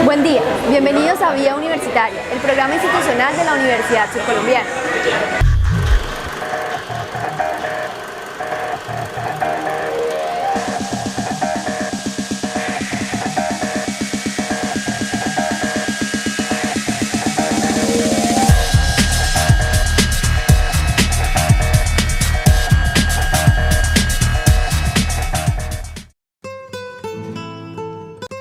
Buen día, bienvenidos a Vía Universitaria, el programa institucional de la Universidad Surcolombiana.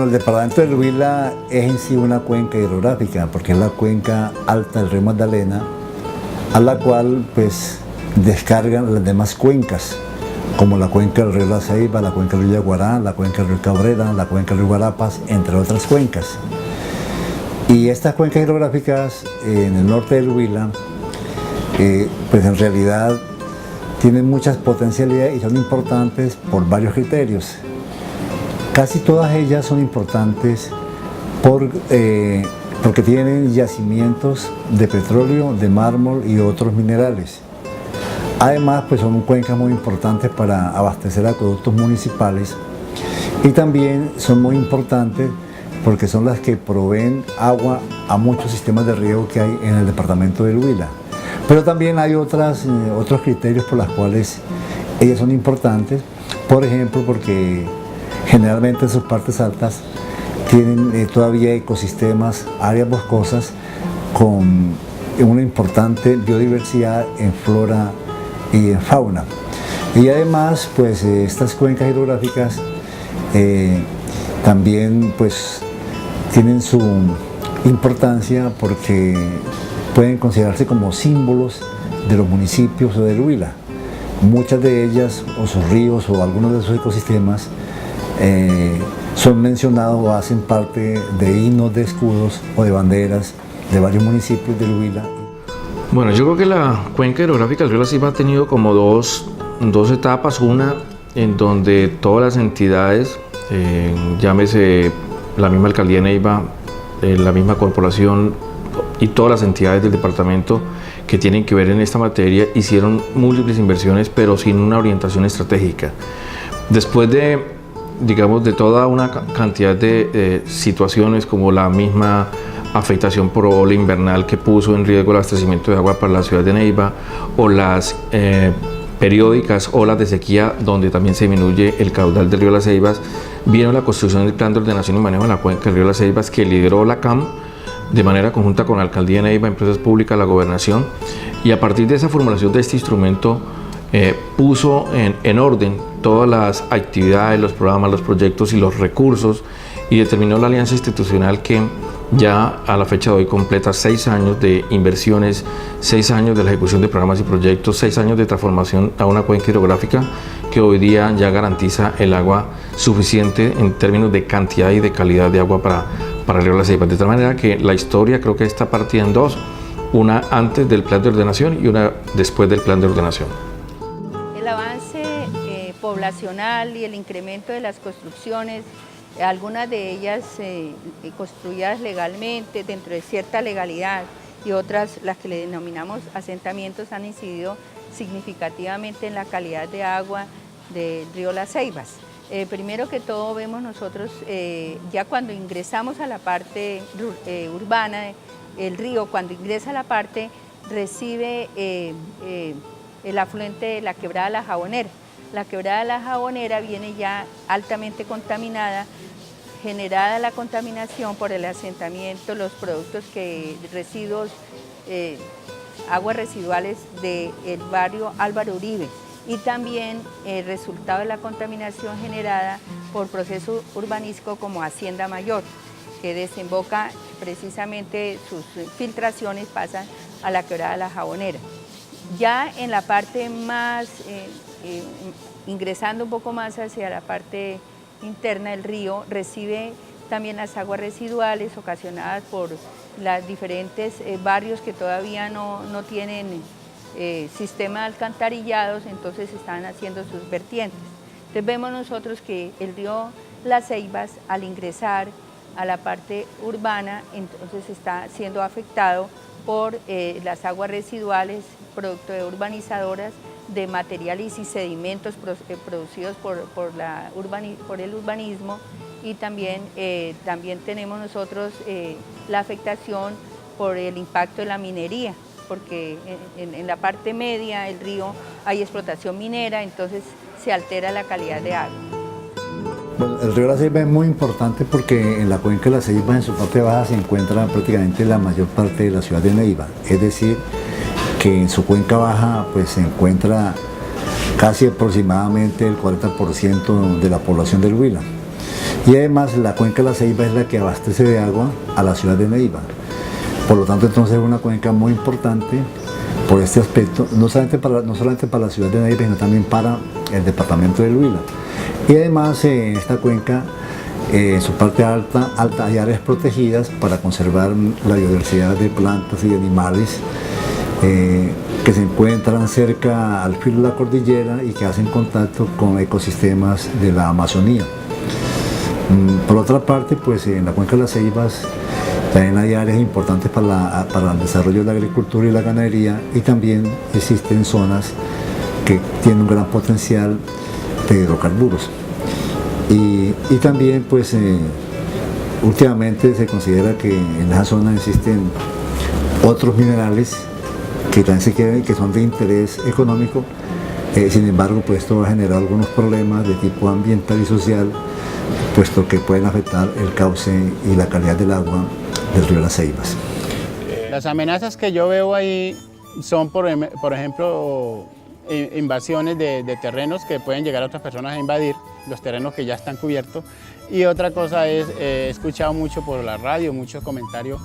El departamento del Huila es en sí una cuenca hidrográfica porque es la cuenca alta del río Magdalena, a la cual pues descargan las demás cuencas, como la cuenca del río La Ceiba, la cuenca del río Yaguará, la cuenca del río Cabrera, la cuenca del río Guarapas, entre otras cuencas. Y estas cuencas hidrográficas en el norte del Huila, pues en realidad tienen muchas potencialidades y son importantes por varios criterios. Casi todas ellas son importantes porque tienen yacimientos de petróleo, de mármol y otros minerales. Además, pues son cuencas muy importantes para abastecer acueductos municipales y también son muy importantes porque son las que proveen agua a muchos sistemas de riego que hay en el departamento del Huila. Pero también hay otros criterios por los cuales ellas son importantes, por ejemplo, porque generalmente en sus partes altas tienen todavía ecosistemas, áreas boscosas con una importante biodiversidad en flora y en fauna. Y además, pues estas cuencas hidrográficas también pues tienen su importancia porque pueden considerarse como símbolos de los municipios o del Huila. Muchas de ellas, o sus ríos o algunos de sus ecosistemas, son mencionados o hacen parte de himnos de escudos o de banderas de varios municipios del Huila. Bueno, yo creo que la cuenca hidrográfica del río La Ceiba ha tenido como dos etapas. Una en donde todas las entidades, llámese la misma alcaldía de Neiva, la misma corporación y todas las entidades del departamento que tienen que ver en esta materia, hicieron múltiples inversiones pero sin una orientación estratégica. Después de toda una cantidad de situaciones como la misma afectación por ola invernal que puso en riesgo el abastecimiento de agua para la ciudad de Neiva, o las periódicas olas de sequía donde también se disminuye el caudal del río Las Ceibas, vino la construcción del Plan de Ordenación y Manejo de la Cuenca del río Las Ceibas, que lideró la CAM de manera conjunta con la Alcaldía de Neiva, Empresas Públicas, la Gobernación, y a partir de esa formulación de este instrumento puso en orden todas las actividades, los programas, los proyectos y los recursos, y determinó la alianza institucional que ya a la fecha de hoy completa 6 años de inversiones, 6 años de la ejecución de programas y proyectos, 6 años de transformación a una cuenca hidrográfica que hoy día ya garantiza el agua suficiente en términos de cantidad y de calidad de agua para el río La Ceiba. De tal manera que la historia creo que está partida en dos, una antes del plan de ordenación y una después del plan de ordenación. El avance poblacional y el incremento de las construcciones, algunas de ellas construidas legalmente, dentro de cierta legalidad, y otras, las que le denominamos asentamientos, han incidido significativamente en la calidad de agua del río Las Ceibas. Primero que todo vemos nosotros, ya cuando ingresamos a la parte urbana, el río cuando ingresa a la parte recibe el afluente de la quebrada La Jabonera. La quebrada La Jabonera viene ya altamente contaminada, generada la contaminación por el asentamiento, los productos residuos, aguas residuales del barrio Álvaro Uribe, y también el resultado de la contaminación generada por proceso urbanístico como Hacienda Mayor, que desemboca precisamente, sus filtraciones pasan a la quebrada La Jabonera. Ya en la parte más, ingresando un poco más hacia la parte interna, el río recibe también las aguas residuales ocasionadas por los diferentes barrios que todavía no tienen sistema de alcantarillados, entonces están haciendo sus vertientes. Entonces vemos nosotros que el río Las Ceibas, al ingresar a la parte urbana, entonces está siendo afectado por las aguas residuales, producto de urbanizadoras, de materiales y sedimentos producidos por el urbanismo, y también tenemos nosotros la afectación por el impacto de la minería, porque en la parte media del río hay explotación minera, entonces se altera la calidad de agua. Bueno, el río La Ceiba es muy importante porque en la cuenca de La Ceiba, en su parte baja, se encuentra prácticamente la mayor parte de la ciudad de Neiva, es decir, que en su cuenca baja pues se encuentra casi aproximadamente el 40% de la población del Huila. Y además la cuenca de La Ceiba es la que abastece de agua a la ciudad de Neiva. Por lo tanto, entonces es una cuenca muy importante por este aspecto, no solamente para la ciudad de Neiva, sino también para el departamento del Huila. Y además en esta cuenca, en su parte alta hay áreas protegidas para conservar la biodiversidad de plantas y de animales que se encuentran cerca al filo de la cordillera y que hacen contacto con ecosistemas de la Amazonía. Por otra parte, pues en la cuenca de Las Ceibas también hay áreas importantes para el desarrollo de la agricultura y la ganadería, y también existen zonas que tienen un gran potencial de hidrocarburos. Y también pues últimamente se considera que en esa zona existen otros minerales que también se quieren, que son de interés económico. Sin embargo, pues esto va a generar algunos problemas de tipo ambiental y social, puesto que pueden afectar el cauce y la calidad del agua del río Las Ceibas. Las amenazas que yo veo ahí son, por ejemplo, invasiones de terrenos que pueden llegar a otras personas a invadir, los terrenos que ya están cubiertos. Y otra cosa es, he escuchado mucho por la radio, muchos comentarios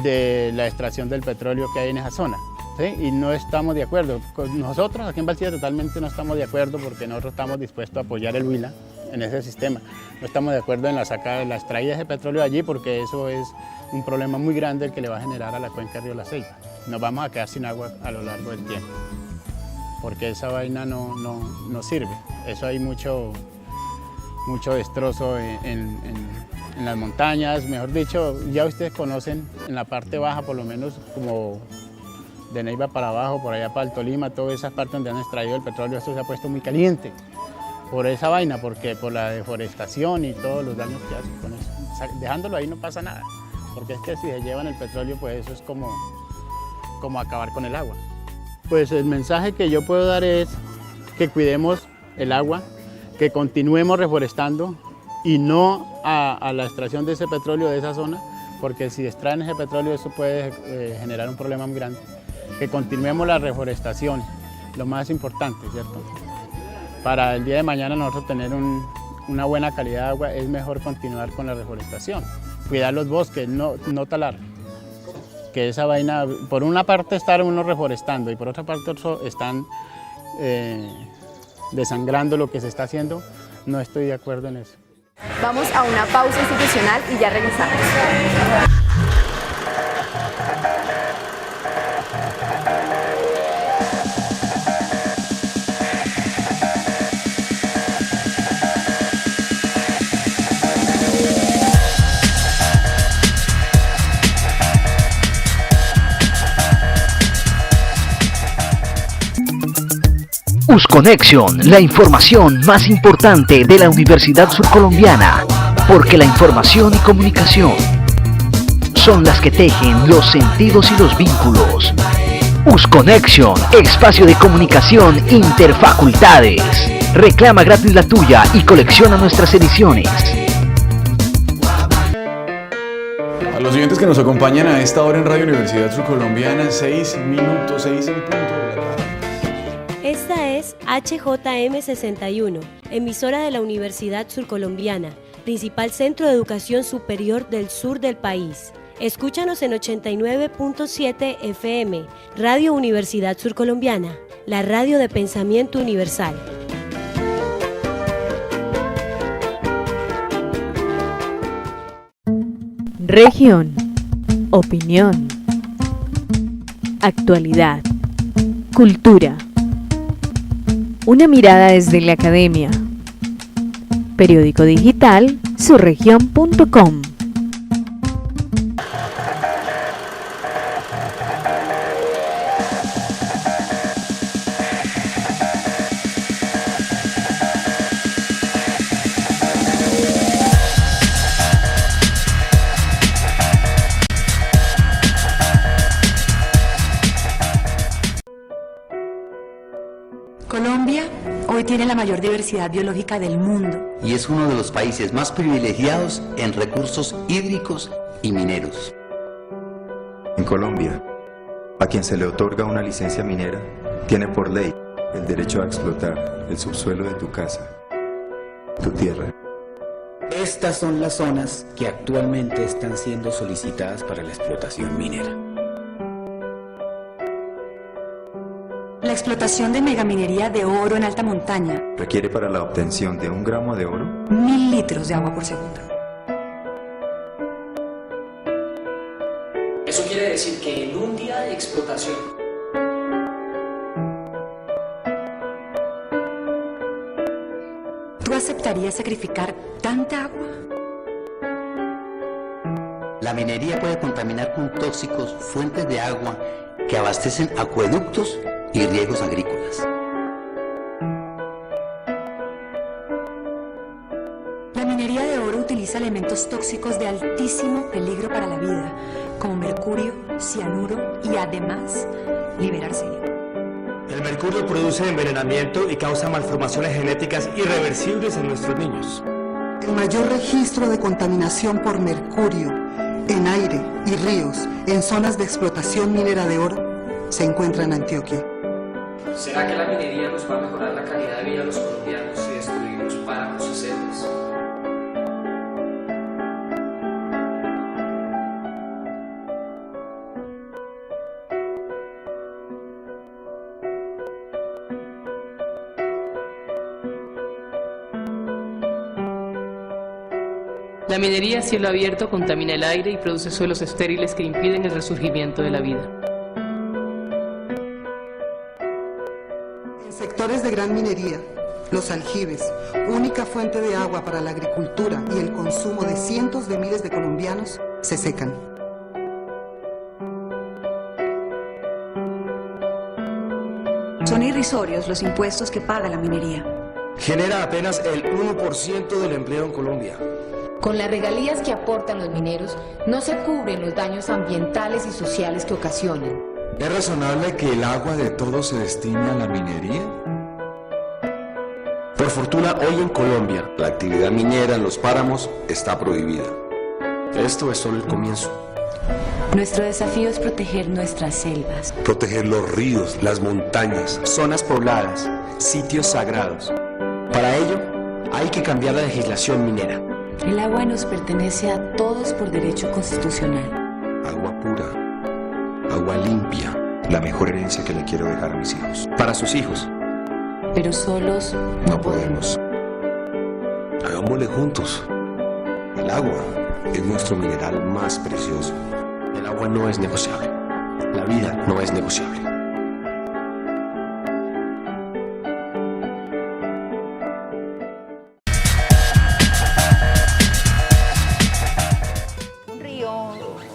de la extracción del petróleo que hay en esa zona. ¿Sí? Y no estamos de acuerdo. Nosotros aquí en Valsilla totalmente no estamos de acuerdo, porque nosotros estamos dispuestos a apoyar el Huila en ese sistema. No estamos de acuerdo en la extraída de ese petróleo allí, porque eso es un problema muy grande el que le va a generar a la cuenca del río La Ceiba. Nos vamos a quedar sin agua a lo largo del tiempo, porque esa vaina no sirve. Eso hay mucho destrozo en las montañas. Mejor dicho, ya ustedes conocen en la parte baja, por lo menos como de Neiva para abajo, por allá para el Tolima, todas esas partes donde han extraído el petróleo, esto se ha puesto muy caliente por esa vaina, porque por la deforestación y todos los daños que hacen con eso. O sea, dejándolo ahí no pasa nada, porque es que si se llevan el petróleo, pues eso es como acabar con el agua. Pues el mensaje que yo puedo dar es que cuidemos el agua, que continuemos reforestando y no a la extracción de ese petróleo de esa zona, porque si extraen ese petróleo eso puede generar un problema muy grande. Que continuemos la reforestación, lo más importante, ¿cierto? Para el día de mañana nosotros tener una buena calidad de agua, es mejor continuar con la reforestación. Cuidar los bosques, no talar. Que esa vaina, por una parte estar uno reforestando y por otra parte están desangrando lo que se está haciendo, no estoy de acuerdo en eso. Vamos a una pausa institucional y ya regresamos. Usconexión, la información más importante de la Universidad Surcolombiana, porque la información y comunicación son las que tejen los sentidos y los vínculos. Usconexión, espacio de comunicación interfacultades. Reclama gratis la tuya y colecciona nuestras ediciones. A los oyentes que nos acompañan a esta hora en Radio Universidad Surcolombiana, 6 minutos, 6 en punto de la tarde. Esta es HJM 61, emisora de la Universidad Surcolombiana, principal centro de educación superior del sur del país. Escúchanos en 89.7 FM, Radio Universidad Surcolombiana, la radio de pensamiento universal. Región, opinión, actualidad, cultura. Una mirada desde la academia. Periódico digital surregion.com. Colombia hoy tiene la mayor diversidad biológica del mundo. Y es uno de los países más privilegiados en recursos hídricos y mineros. En Colombia, a quien se le otorga una licencia minera, tiene por ley el derecho a explotar el subsuelo de tu casa, tu tierra. Estas son las zonas que actualmente están siendo solicitadas para la explotación minera. La explotación de megaminería de oro en alta montaña Requiere para la obtención de 1 gramo de oro 1000 litros de agua por segundo. Eso quiere decir que en un día de explotación ¿Tú aceptarías sacrificar tanta agua? La minería puede contaminar con tóxicos fuentes de agua que abastecen acueductos y riegos agrícolas. La minería de oro utiliza elementos tóxicos de altísimo peligro para la vida, como mercurio, cianuro y además libera arsénico. El mercurio produce envenenamiento y causa malformaciones genéticas irreversibles en nuestros niños. El mayor registro de contaminación por mercurio en aire y ríos en zonas de explotación minera de oro se encuentra en Antioquia. ¿Será que la minería nos va a mejorar la calidad de vida de los colombianos si destruimos páramos y selvas? La minería a cielo abierto contamina el aire y produce suelos estériles que impiden el resurgimiento de la vida. En sectores de gran minería, los aljibes, única fuente de agua para la agricultura y el consumo de cientos de miles de colombianos, se secan. Son irrisorios los impuestos que paga la minería. Genera apenas el 1% del empleo en Colombia. Con las regalías que aportan los mineros, no se cubren los daños ambientales y sociales que ocasionan. ¿Es razonable que el agua de todos se destine a la minería? Por fortuna, hoy en Colombia, la actividad minera en los páramos está prohibida. Esto es solo el comienzo. Nuestro desafío es proteger nuestras selvas. Proteger los ríos, las montañas, zonas pobladas, sitios sagrados. Para ello, hay que cambiar la legislación minera. El agua nos pertenece a todos por derecho constitucional. Agua pura, agua limpia, la mejor herencia que le quiero dejar a mis hijos. Para sus hijos. Pero solos no podemos. Hagámosle juntos. El agua es nuestro mineral más precioso. El agua no es negociable. La vida no es negociable.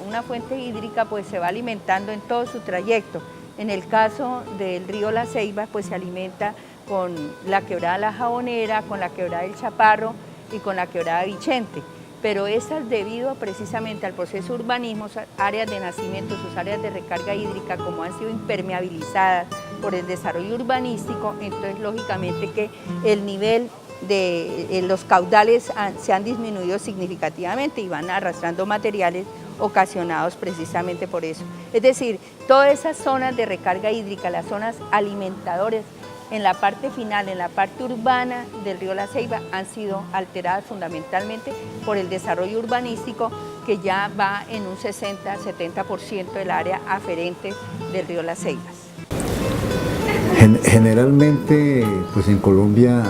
Una fuente hídrica pues se va alimentando en todo su trayecto. En el caso del río La Ceiba pues se alimenta con la quebrada La Jabonera, con la quebrada del Chaparro y con la quebrada Vicente. Pero estas debido precisamente al proceso de urbanismo, sus áreas de nacimiento, sus áreas de recarga hídrica como han sido impermeabilizadas por el desarrollo urbanístico, entonces lógicamente que el nivel de los caudales se han disminuido significativamente y van arrastrando materiales ocasionados precisamente por eso. Es decir, todas esas zonas de recarga hídrica, las zonas alimentadoras, en la parte final, en la parte urbana del río La Ceiba, han sido alteradas fundamentalmente por el desarrollo urbanístico que ya va en un 60-70% del área aferente del río La Ceiba. Generalmente, pues en Colombia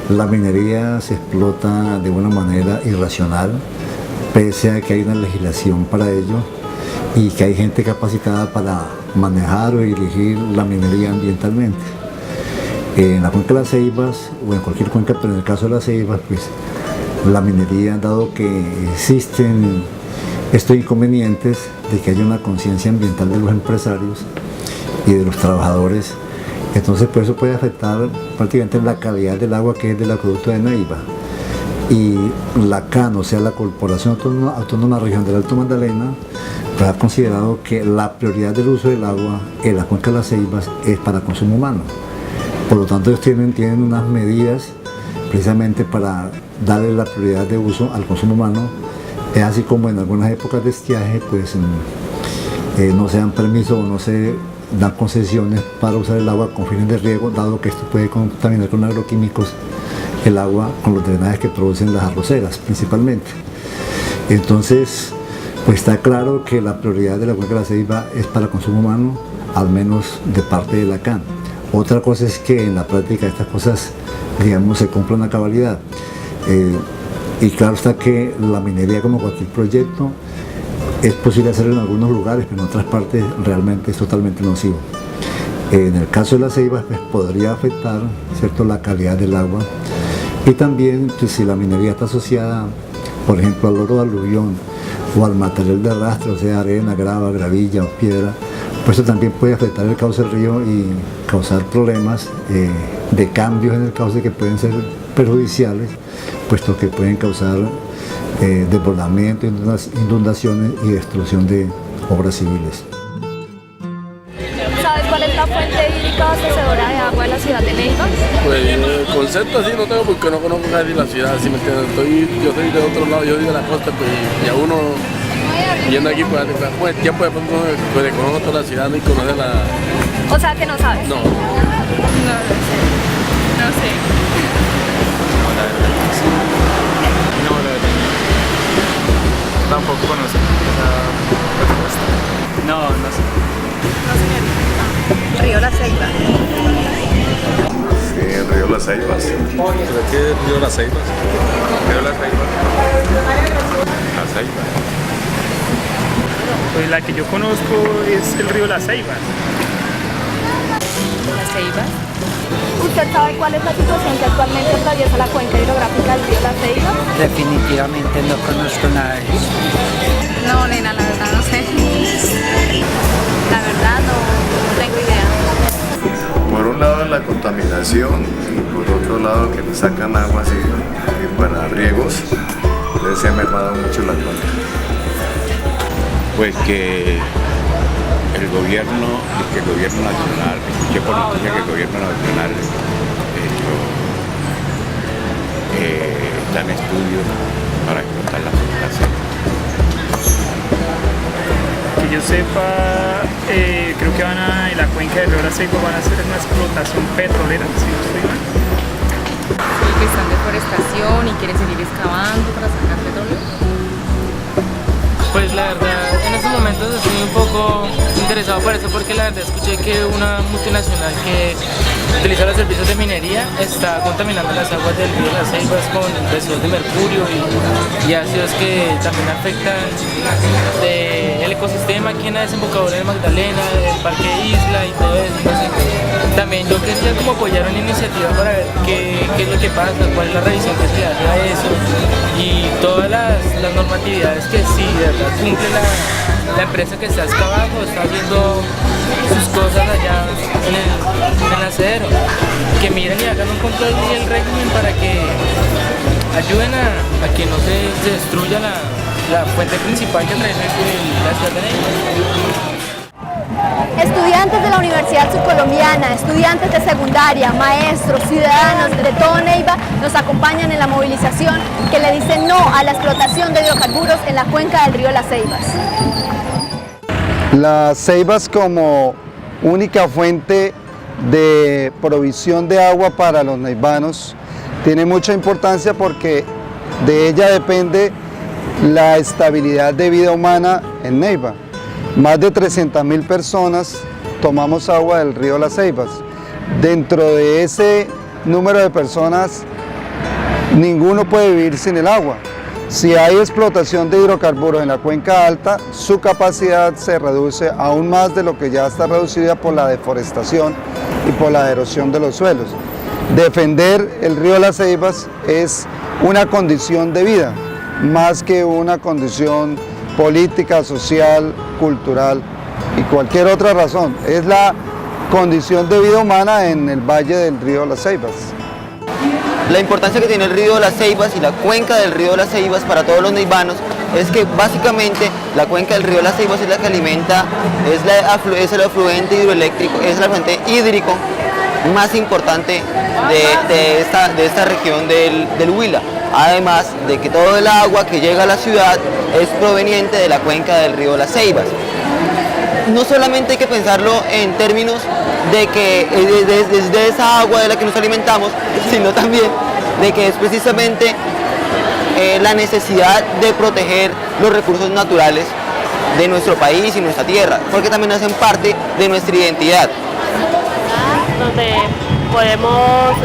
la minería se explota de una manera irracional, pese a que hay una legislación para ello y que hay gente capacitada para manejar o dirigir la minería ambientalmente. En la cuenca de las Ceibas, o en cualquier cuenca, pero en el caso de las Ceibas, pues la minería, dado que existen estos inconvenientes de que haya una conciencia ambiental de los empresarios y de los trabajadores, entonces pues eso puede afectar prácticamente la calidad del agua que es del acueducto de Neiva. Y la CAN, o sea la Corporación Autónoma Regional del Alto Magdalena, pues ha considerado que la prioridad del uso del agua en la cuenca de las Ceibas es para consumo humano. Por lo tanto, ellos tienen unas medidas precisamente para darle la prioridad de uso al consumo humano. Es así como en algunas épocas de estiaje pues no se dan permisos o no se dan concesiones para usar el agua con fines de riego, dado que esto puede contaminar con agroquímicos el agua con los drenajes que producen las arroceras principalmente. Entonces, pues está claro que la prioridad de la cuenca de la Ceiba es para consumo humano, al menos de parte de la CAN. Otra cosa es que en la práctica estas cosas, digamos, se cumplan a cabalidad. Y claro está que la minería, como cualquier proyecto, es posible hacerlo en algunos lugares, pero en otras partes realmente es totalmente nocivo. En el caso de la Ceiba, pues, podría afectar, ¿cierto?, la calidad del agua. Y también, pues, si la minería está asociada, por ejemplo, al lodo de aluvión o al material de arrastre, o sea, arena, grava, gravilla o piedra, pues eso también puede afectar el cauce del río y causar problemas de cambios en el cauce que pueden ser perjudiciales, puesto que pueden causar desbordamiento, inundaciones y destrucción de obras civiles. ¿Sabes cuál es la fuente hídrica abastecedora de agua de la ciudad de Neiva? Pues el concepto así no tengo porque no conozco casi la ciudad, ¿sí me entiendes? Yo soy de otro lado, yo soy de la costa, pues y a uno yendo aquí pues el tiempo de pronto pues conozco toda la ciudad y conoce la... O sea que no sabes. No. No sé. No, la verdad. Tampoco conozco esa respuesta. No sé. Río La Ceiba. Sí, el río Las Ceibas. ¿Pero qué es el río Las Ceibas? Río Las Ceibas. La Ceiba. Pues la que yo conozco es el río Las Ceibas. ¿Las Ceibas? ¿Usted sabe cuál es la situación que actualmente atraviesa la cuenca hidrográfica del río La Ceiba? Definitivamente no conozco nada de eso. No, nena, la verdad no sé. La verdad no tengo idea. Por un lado la contaminación y por otro lado que le sacan agua así para riegos, se ha mermado mucho la cuenca. Pues que el gobierno nacional, escuché por noticia que el gobierno nacional está en estudio para explotar la Ceiba. Que yo sepa, creo que en la cuenca del río La Ceiba van a hacer una explotación petrolera, si no estoy mal. Sí, que están de deforestación y quieren seguir excavando para sacar petróleo. Pues la verdad, en estos momentos estoy un poco interesado por eso, porque la verdad escuché que una multinacional que utiliza los servicios de minería está contaminando las aguas del río Las Ceibas con residuos de mercurio y ácidos que también afectan el ecosistema aquí en la desembocadura de Magdalena, el Parque Isla y todo eso. Entonces, también yo quería como apoyar una iniciativa para ver qué es lo que pasa, cuál es la revisión que se hace a eso y todas las normatividades que sí, de verdad, cumple la empresa que está excavando, está haciendo sus cosas allá en el acero, que miren y hagan un control y el régimen para que ayuden a que no se destruya la fuente principal que atraviesa la ciudad de Neiva. Estudiantes de la Universidad Surcolombiana, estudiantes de secundaria, maestros, ciudadanos de todo Neiva nos acompañan en la movilización que le dice no a la explotación de hidrocarburos en la cuenca del río Las Ceibas. Las ceibas como única fuente de provisión de agua para los neivanos tiene mucha importancia porque de ella depende la estabilidad de vida humana en Neiva. Más de 300.000 personas tomamos agua del río Las Ceibas. Dentro de ese número de personas, ninguno puede vivir sin el agua. Si hay explotación de hidrocarburos en la cuenca alta, su capacidad se reduce aún más de lo que ya está reducida por la deforestación y por la erosión de los suelos. Defender el río Las Ceibas es una condición de vida, más que una condición política, social, cultural y cualquier otra razón. Es la condición de vida humana en el valle del río Las Ceibas. La importancia que tiene el río de Las Ceibas y la cuenca del río de Las Ceibas para todos los neivanos es que básicamente la cuenca del río de Las Ceibas es la que alimenta, es el afluente hidroeléctrico, es el afluente hídrico más importante de esta región del Huila. Además de que todo el agua que llega a la ciudad es proveniente de la cuenca del río Las Ceibas. No solamente hay que pensarlo en términos de que es de esa agua de la que nos alimentamos, sino también de que es precisamente la necesidad de proteger los recursos naturales de nuestro país y nuestra tierra, porque también hacen parte de nuestra identidad. Donde podemos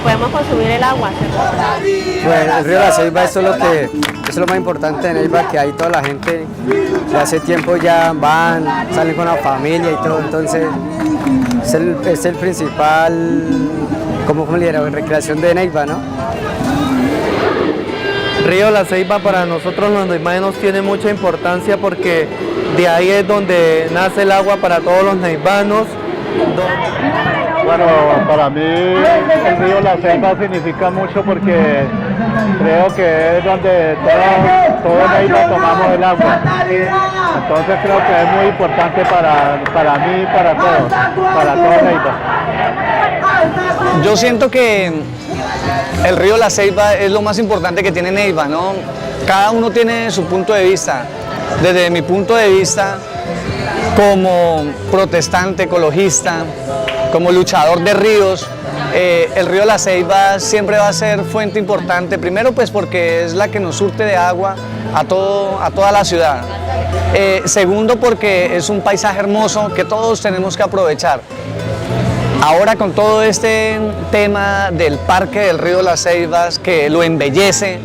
podemos consumir el agua. Bueno, el río La Ceiba, eso es lo más importante de Neiva, que ahí toda la gente de hace tiempo ya salen con la familia y todo, entonces es el principal, como le diría, recreación de Neiva, ¿no? Río La Ceiba para nosotros los neivanos tiene mucha importancia porque de ahí es donde nace el agua para todos los neivanos. Bueno, para mí el río La Ceiba significa mucho porque creo que es donde todos Neiva tomamos el agua. Entonces creo que es muy importante para mí y para todo Neiva. Yo siento que el río La Ceiba es lo más importante que tiene Neiva, ¿no? Cada uno tiene su punto de vista. Desde mi punto de vista, como protestante, ecologista, como luchador de ríos, el río La Ceiba siempre va a ser fuente importante, primero pues porque es la que nos surte de agua a toda la ciudad. Segundo porque es un paisaje hermoso que todos tenemos que aprovechar. Ahora con todo este tema del parque del río Las Ceibas, que lo embellece,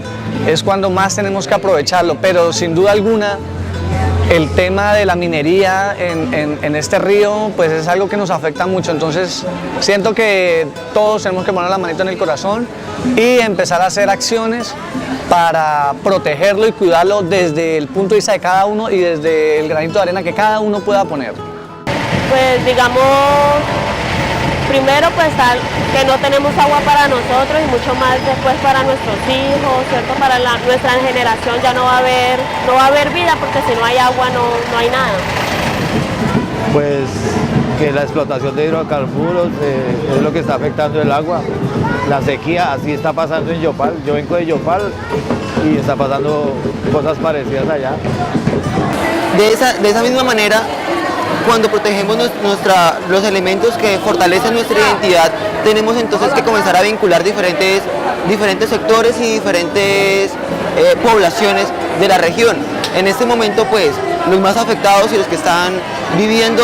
es cuando más tenemos que aprovecharlo, pero sin duda alguna el tema de la minería en este río pues es algo que nos afecta mucho, entonces siento que todos tenemos que poner la manito en el corazón y empezar a hacer acciones para protegerlo y cuidarlo desde el punto de vista de cada uno y desde el granito de arena que cada uno pueda poner. Pues digamos, primero pues que no tenemos agua para nosotros y mucho más después para nuestros hijos, ¿cierto? Para nuestra generación ya no va a haber vida porque si no hay agua no hay nada. Pues que la explotación de hidrocarburos es lo que está afectando el agua. La sequía, así está pasando en Yopal. Yo vengo de Yopal y está pasando cosas parecidas allá. De esa misma manera, cuando protegemos los elementos que fortalecen nuestra identidad, tenemos entonces que comenzar a vincular diferentes sectores y diferentes poblaciones de la región. En este momento, pues, los más afectados y los que están viviendo,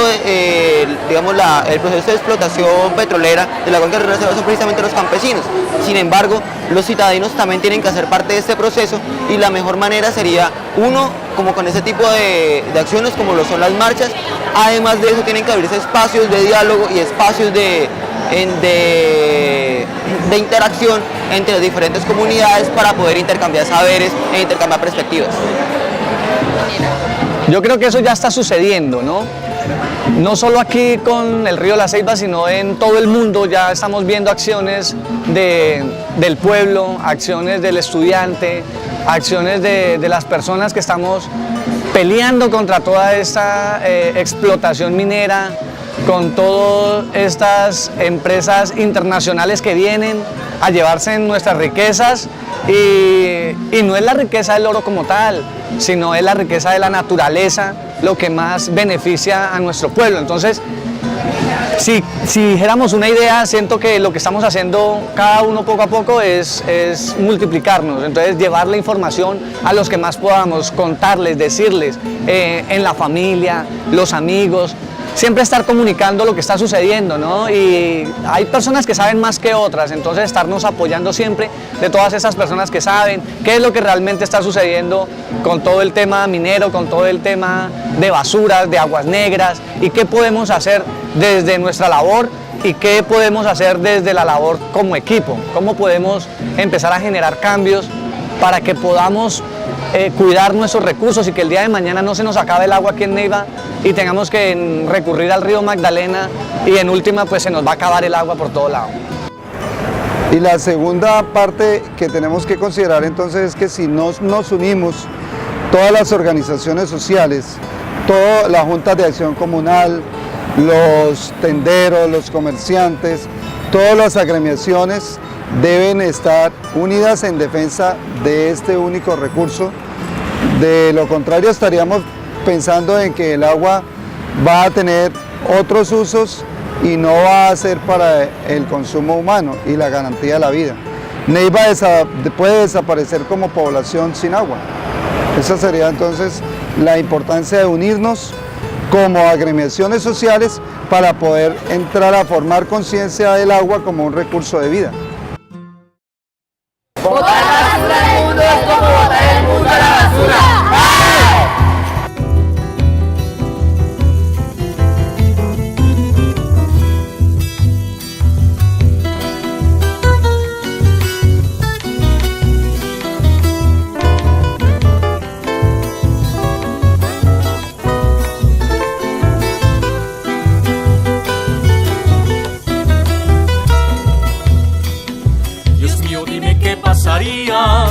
digamos, el proceso de explotación petrolera de la cuenca del río Las Ceibas son precisamente los campesinos. Sin embargo, los ciudadanos también tienen que hacer parte de este proceso y la mejor manera sería, uno, como con ese tipo de acciones como lo son las marchas. Además de eso tienen que abrirse espacios de diálogo y espacios de interacción entre las diferentes comunidades para poder intercambiar saberes e intercambiar perspectivas. Yo creo que eso ya está sucediendo, ¿no? No solo aquí con el río La Ceiba, sino en todo el mundo ya estamos viendo acciones del pueblo, acciones del estudiante, acciones de las personas que estamos peleando contra toda esta explotación minera, con todas estas empresas internacionales que vienen a llevarse nuestras riquezas y no es la riqueza del oro como tal, sino es la riqueza de la naturaleza lo que más beneficia a nuestro pueblo. Entonces, si dijéramos una idea, siento que lo que estamos haciendo cada uno poco a poco es multiplicarnos, entonces llevar la información a los que más podamos, contarles, decirles, en la familia, los amigos, siempre estar comunicando lo que está sucediendo, ¿no? Y hay personas que saben más que otras, entonces estarnos apoyando siempre de todas esas personas que saben qué es lo que realmente está sucediendo con todo el tema minero, con todo el tema de basuras, de aguas negras, y qué podemos hacer desde nuestra labor y qué podemos hacer desde la labor como equipo, cómo podemos empezar a generar cambios para que podamos cuidar nuestros recursos y que el día de mañana no se nos acabe el agua aquí en Neiva y tengamos que recurrir al río Magdalena y en última pues se nos va a acabar el agua por todo lado. Y la segunda parte que tenemos que considerar entonces es que si nos unimos todas las organizaciones sociales, todas las juntas de acción comunal, los tenderos, los comerciantes, todas las agremiaciones deben estar unidas en defensa de este único recurso. De lo contrario estaríamos pensando en que el agua va a tener otros usos y no va a ser para el consumo humano y la garantía de la vida. Neiva puede desaparecer como población sin agua. Esa sería entonces la importancia de unirnos como agremiaciones sociales para poder entrar a formar conciencia del agua como un recurso de vida. Botar basura al mundo es como botar el mundo a la basura.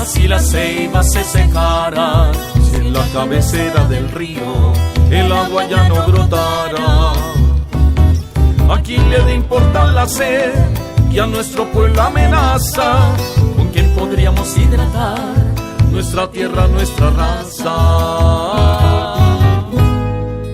Si la ceiba se secara, si en la cabecera del río el agua ya no brotara. ¿A quién le de importar la sed que a nuestro pueblo amenaza? ¿Con quién podríamos hidratar nuestra tierra, nuestra raza?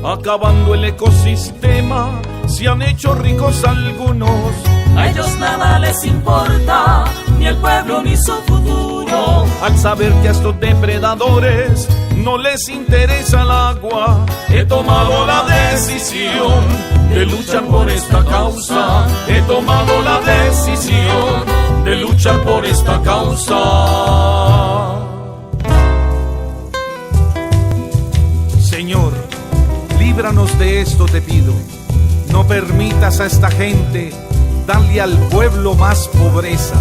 Acabando el ecosistema, se han hecho ricos algunos. A ellos nada les importa, ni el pueblo ni su futuro. Al saber que a estos depredadores no les interesa el agua, he tomado la decisión de luchar por esta causa. He tomado la decisión de luchar por esta causa. Señor, líbranos de esto, te pido. No permitas a esta gente darle al pueblo más pobreza.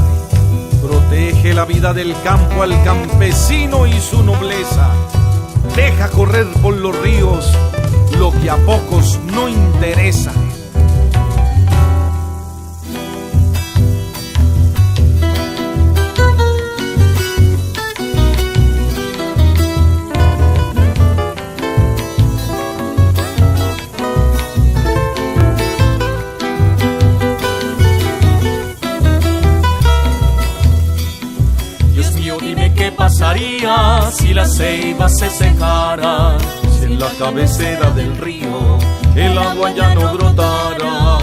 Protege la vida del campo al campesino y su nobleza. Deja correr por los ríos lo que a pocos no interesa. Pasaría si la ceiba se secara, si en la cabecera del río el agua ya no brotara.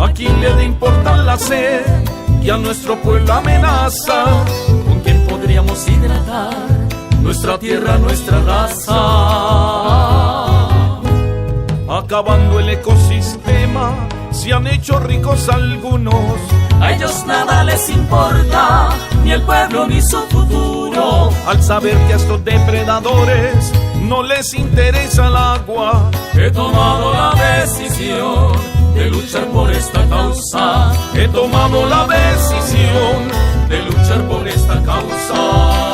¿A quién le de importar la sed que a nuestro pueblo amenaza? ¿Con quién podríamos hidratar nuestra tierra, nuestra raza? Acabando el ecosistema, se han hecho ricos algunos. A ellos nada les importa, ni el pueblo ni su futuro. Al saber que a estos depredadores no les interesa el agua, he tomado la decisión de luchar por esta causa. He tomado la decisión de luchar por esta causa.